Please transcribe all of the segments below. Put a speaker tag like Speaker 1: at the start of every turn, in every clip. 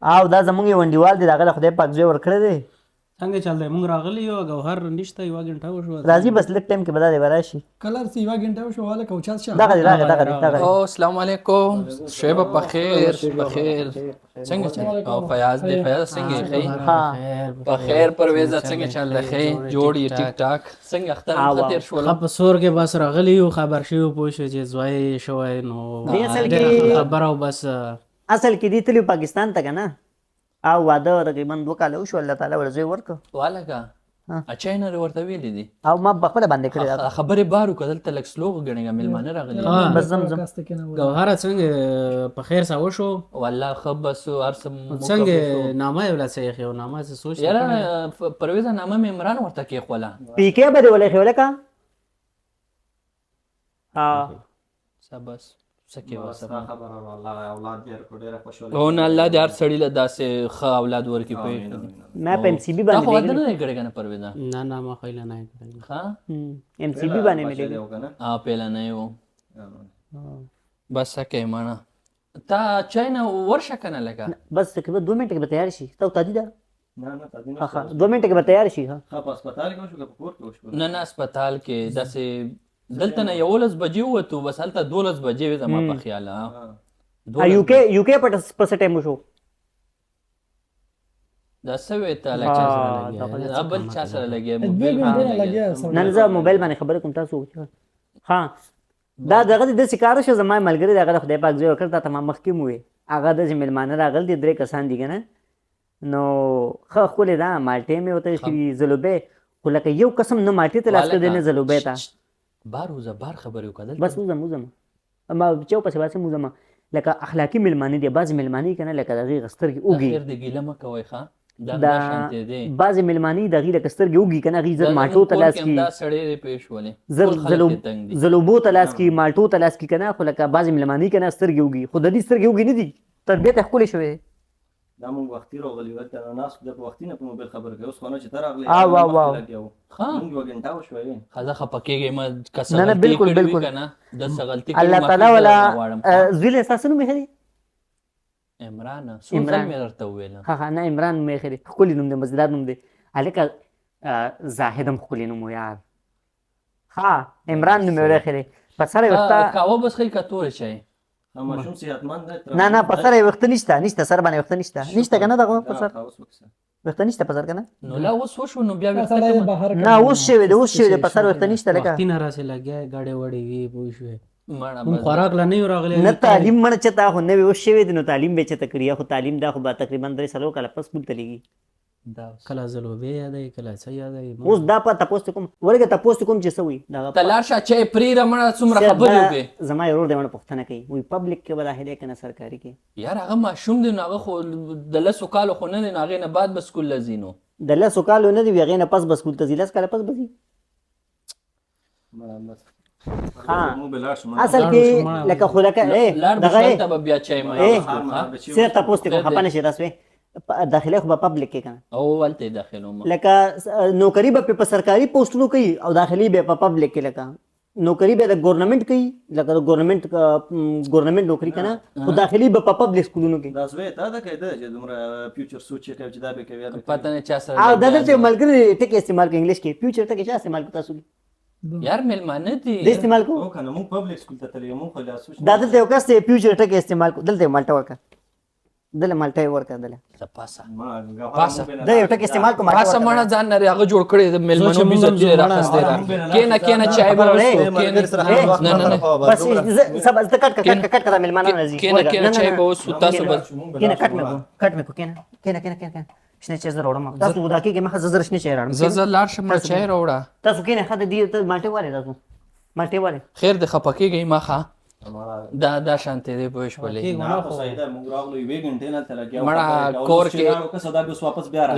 Speaker 1: او دا زمونږ یو انډیوال دی، دغه له خدای پاک زوی ورکړی دی.
Speaker 2: څنګه چل دی؟ موږ راغلي یو ګوهر نشته، یوه ګنټه وشوه.
Speaker 1: راځي بس لږ ټایم کې به دا دی به راشي.
Speaker 3: کلر چې یوه ګنټه وشوه هلکه اوچت شه.
Speaker 1: دغه دی دغه دی.
Speaker 4: او السلام علیکم، شعیب بخیر بخیر، څنګه چل؟ او فیاض دی، فیاض څنګه یې؟ بخیر. پرویزه څنګه چل دی؟ ښه جوړ یې ټیک ټاک. څنګه اختر ښه تېر شول؟
Speaker 2: ښه په سور کې بس راغلي یو، خبر شوي پوه شو چې زوی شوی نو ډېره خبره او بس
Speaker 1: اصل کې دی تللی پاکستان ته که نه، او واده تقریبا 2 کاله وشو، الله تعالی ورته زوی ورکړ.
Speaker 4: والګه اچاینر ورته ویلي دي
Speaker 1: او ما بخپله باندې کړې ده
Speaker 4: خبرې بارو که دلته لږ سلو غږېږه میلمانه راغلي.
Speaker 1: بس زم
Speaker 2: ګوهره څنګه په خیر سا وشو؟
Speaker 4: والله ښه بس هر څه
Speaker 2: څنګه نامه یې ولا څه ایښې او نامه څه سوچ
Speaker 4: یاره پرویزه نامه مې عمران ورته کېښوله.
Speaker 1: پیکې به دې ولې ښې ولکه
Speaker 4: بس څه کې وسه او نه الله دې هر سړي له داسې ښه اولاد ورکړي. پوه
Speaker 1: ما په MCB باندې
Speaker 4: خو واده نه دی کړی که نه پرویزه؟
Speaker 2: نه ما خیله نه کړی.
Speaker 4: ښه
Speaker 1: MCB باندې مې لګي.
Speaker 4: پیلنی و بس څه کوې ماڼه تا چای نه ورشه که نه لږه
Speaker 1: بس تقریبا 2 منټه کې به تیار شي. ته تادي ده 2 منټه کې به تیار شي.
Speaker 4: نه نه اسپتال کې داسې دلته نه 11 بجې ووتو، بس هلته 12 بجې وې زما په خیاله.
Speaker 1: UK په څه ټایم وشو؟
Speaker 4: دا څه وې ته بل چا سره لګیا
Speaker 1: نن زه موبایل باندې خبرې کوم تاسو. ها دا دغه داسې کار شو، زما ملګري دغه خدای پاک زوی ورکړ، تا ته ما مخکې مو وې هغه داسې مېلمانه راغلي دي 3 کسان دي که نه، نو ښه ښکلې ده مالټې مې ورته ایښي زلوبۍ، خو لکه یو قسم نه مالټې ته لاس کړی نه زلوبۍ ته.
Speaker 4: بار وزه بار خبرې وکړه
Speaker 1: بس وزم ما چو پسې باسم وزم لکه اخلاقي مېلمانه دي. بعضې مېلمانه که نه لکه د هغې سترګې اوږې
Speaker 4: خیر دې ګیله مه کوئ ښه دا شانتې دی.
Speaker 1: بعضې مېلمانه د هغې لکه سترګې اوږي که نه هغې زر مالټو ته لاس کي،
Speaker 4: دا سړی دی پېښ ولې
Speaker 1: زر زلوبو ته لاس کي، مالټو ته لاس کي که نه، خو لکه بعضې مېلمانه که نه سترګې اوږي، خو د دې سترګې اوږي نه دي، تربیت یې ښکلې شوې.
Speaker 5: دا مونږ وختي راغلي ول ته ناس د وختي نه په موبایل خبر کوي، اوس خو نه چې ته راغلی
Speaker 1: مونږ
Speaker 5: یو ګنټه وشوه
Speaker 4: خزه خپه کېږئ ما کسه
Speaker 1: نه بالکل بالکل
Speaker 4: که نه داسې غلطي
Speaker 1: الله تعالی ولا زوی له ستاسو نوم یې ښه دی؟
Speaker 4: عمران څو ځل مې درته وویله.
Speaker 1: ښه نه عمران مې ښه دی، ښکلي نوم دی، مزیدار نوم دی. هلکه زاهد هم ښکلي نوم و یار. ها عمران نوم یې ښه دی. په سره یې وخته
Speaker 4: کاوه بس ښایي که تورې چای
Speaker 5: ماشوم صحتمند دی.
Speaker 1: نه په سره یې وخته نشته سر باندې وخته نشته که نه دغه په سر وخته نشته په سر که نه
Speaker 4: نو لا اوس وشو نو بیا وخته
Speaker 1: نه اوس شوی دی په سر وخته نشته لکه
Speaker 2: وختي نه راسې لګیا ګاډې وړې وي پوه شوې کوم خوراک لا نه یو راغلی
Speaker 1: نه تعلیم مړه چېته خو نوې اوس شوی دی نو تعلیم به یې چېته کړي خو تعلیم دا خو به تقریبا 3 کاله پس سکول ته لګي.
Speaker 2: کله زلوبې یادوي کله څه یادوي.
Speaker 1: اوس دا په تپوس کوم ورګه تپوس کوم چې څه وي
Speaker 4: ته لاړ شه چې پرېږده مړه څومره خبرې وکړې.
Speaker 1: زما یو ورور دی مړه پوښتنه کوي وایي پبلک کې به داخلې که نه سرکاري کې؟
Speaker 4: یار هغه ماشوم دی نو هغه خو د 10 کالو خو نه دی نو هغې نه بعد به سکول له ځي نو
Speaker 1: د 10 کالو نه دی هغې نه پس به سکول ته ځي 10 کاله پس به ځي. اصل کې لکه خو لکه
Speaker 4: دغه به بیا چای مې
Speaker 1: څه تپوس کوم خپه نشي تاسو داخله خو په پبلک کې کنه
Speaker 4: او ولته داخلو
Speaker 1: لکه نوکری به په سرکاري پوسټونو کوي او داخلي به په پبلک کې لکه نوکری به د ګورنمنت کوي لکه ګورنمنت نوکری کنه او داخلي به په پبلک سکولونو کې.
Speaker 5: دا زوی ته دا کېده چې دومره فیوچر سوچ کوي چې دا به کوي
Speaker 4: پته نه چا سره
Speaker 1: او دا دلته ملګری ټکی استعمال کوي انګلیش کې فیوچر ټکی چا استعمال کوي تاسو
Speaker 4: یار مېلمانه دي
Speaker 1: د استعمال کو
Speaker 5: کنه مونږ پبلک سکول ته تللی مونږ خو لا سوچ
Speaker 1: دا دلته یو کس فیوچر ټکی استعمال کو دلته مالټا ورکا دله مالټا ورکا دله
Speaker 4: پاسه
Speaker 1: دا یو ټکی استعمال کو
Speaker 4: پاسه مړه ځان نه هغه جوړ کړی د مېلمنو عزت دی راخسته را کینه چای به نه
Speaker 1: بس سب کټ کړه مېلمانه راځي
Speaker 4: کینه چای به وسو تاسو بس
Speaker 1: کینه کټ مې کو کینه شنه چای زه راوړم تاسو ودا کې مخه زر شنه چای راوړم
Speaker 4: زه لاړ شم چای راوړه
Speaker 1: تاسو کینه خاطر دی ته مالټه واره تاسو مالټه واره
Speaker 4: خیر د خپکیږي ماخه دا شانته دی پوښ بلې مړه کور کې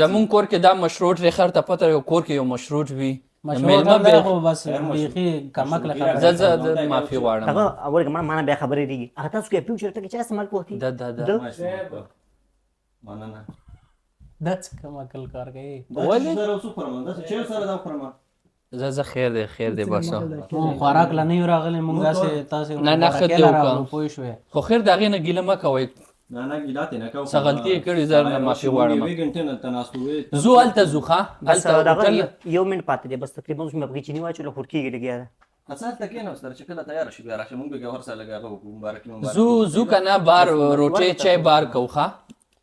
Speaker 4: زمون کور کې دا مشروط ریخر ته پته یو کور کې یو مشروط وي
Speaker 2: مېلمه به خو بس بیخي کمک لخوا
Speaker 4: زه معافي غواړم
Speaker 1: هغه اول کومه معنا بیا خبرې دیږي هغه تاسو کې فیوچر ته چا استعمال کوتی
Speaker 4: دا
Speaker 5: مننه
Speaker 2: دا څه کوم عقل کار کوي
Speaker 5: ولې زه اوس فرمان دا چې سره دا فرمان
Speaker 4: زه خیر دی بس
Speaker 2: خوراک لا نه راغلی مونږه سه تاسو
Speaker 4: نه خته وکړه
Speaker 2: پوه شوې
Speaker 4: خو خیر دغه نه ګیله ما کوي
Speaker 5: نه نه ګیلات نه کو
Speaker 4: څه غلطي یې کړې زه نه معافي غواړم.
Speaker 5: یوې ګنټې نه تناسو وې
Speaker 4: زو هلته ځو ښه
Speaker 1: بس
Speaker 4: هلته
Speaker 1: دغه
Speaker 4: هوټل
Speaker 1: یو منټ پاتې دی بس تقریبا اوس مې پکې چینی واچوله خور کېږي لګیا ده
Speaker 5: اصل ته کې نو سره چې کله تیار شي بیا راشه مونږ به هر څه لګا مبارک
Speaker 4: زو کنه بار روټي چای بار کو ښه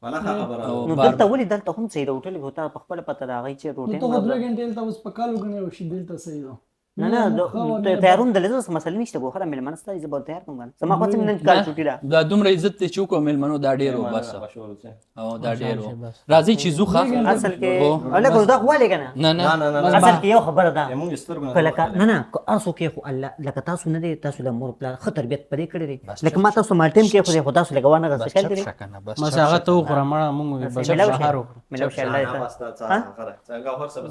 Speaker 5: ولا خبره
Speaker 1: نو دلته ولې دلته هم صحیح ده هوټل کې هوتا په خپله پته راغی چې روټۍ
Speaker 3: ته 2 غنټې ته اوس په کال وګڼې او شي دلته صحیح ده
Speaker 1: نه نه تیارون دلته څه مسله نشته ګوخره مېلمانه ستا زه به تیار کوم کنه زما خو څه نن کال چوټي ده
Speaker 4: دا دومره عزت ته چوکو مېلمنو دا ډېر و بس او دا ډېر و راځئ چې زو ښه
Speaker 1: اصل کې الګ دا خو ولې کنه
Speaker 4: نه نه
Speaker 1: اصل کې یو خبره ده
Speaker 5: مونږ سترګو
Speaker 1: کله نه نه تاسو کې خو الله لکه تاسو نه دی تاسو د مور پلار ښه تربیت پرې کړی دی لکه ما تاسو مال ټیم کې خو تاسو لګوانه غوښتل خیال دی
Speaker 2: بس هغه ته وخوره مړه مونږ بس
Speaker 1: ملاو
Speaker 2: بهار
Speaker 1: شه ملاو شه الله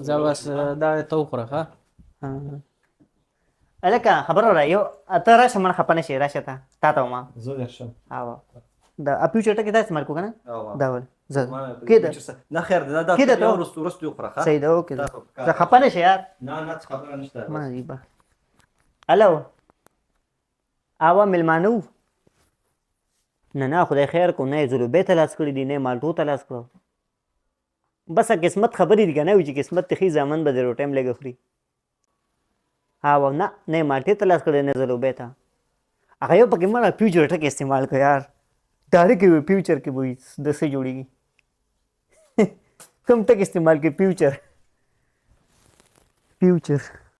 Speaker 2: زه بس دا ته وخوره ښه
Speaker 1: الکه خبره را یو ته راشه من خپه نشي راشه تا ته ما
Speaker 5: زه درشم
Speaker 1: او دا اپیو چټه کې دا استعمال کو کنه دا ول زه کېده
Speaker 5: نه خیر دا
Speaker 1: کېده ته
Speaker 5: ورستو خره
Speaker 1: صحیح ده اوکې زه خپه نشي یار
Speaker 5: نه نه خبره نشته
Speaker 1: ما زیبا الو اوا ملمانو نه نه خدای خیر کو نه زلوبې ته لاس کړی دی نه مالټو ته لاس کړو بس قسمت خبرې دي کنه چې قسمت تخي ځامن به ډېر ټایم لګي خوري او نه نه مالټې ته لاس کړی نه زلوبې ته هغه یو پکې مړه فیوچر ټکه استعمال کړ یار ډایرکټ یو فیوچر کې وایي د څه جوړیږي کوم ټک استعمال کې فیوچر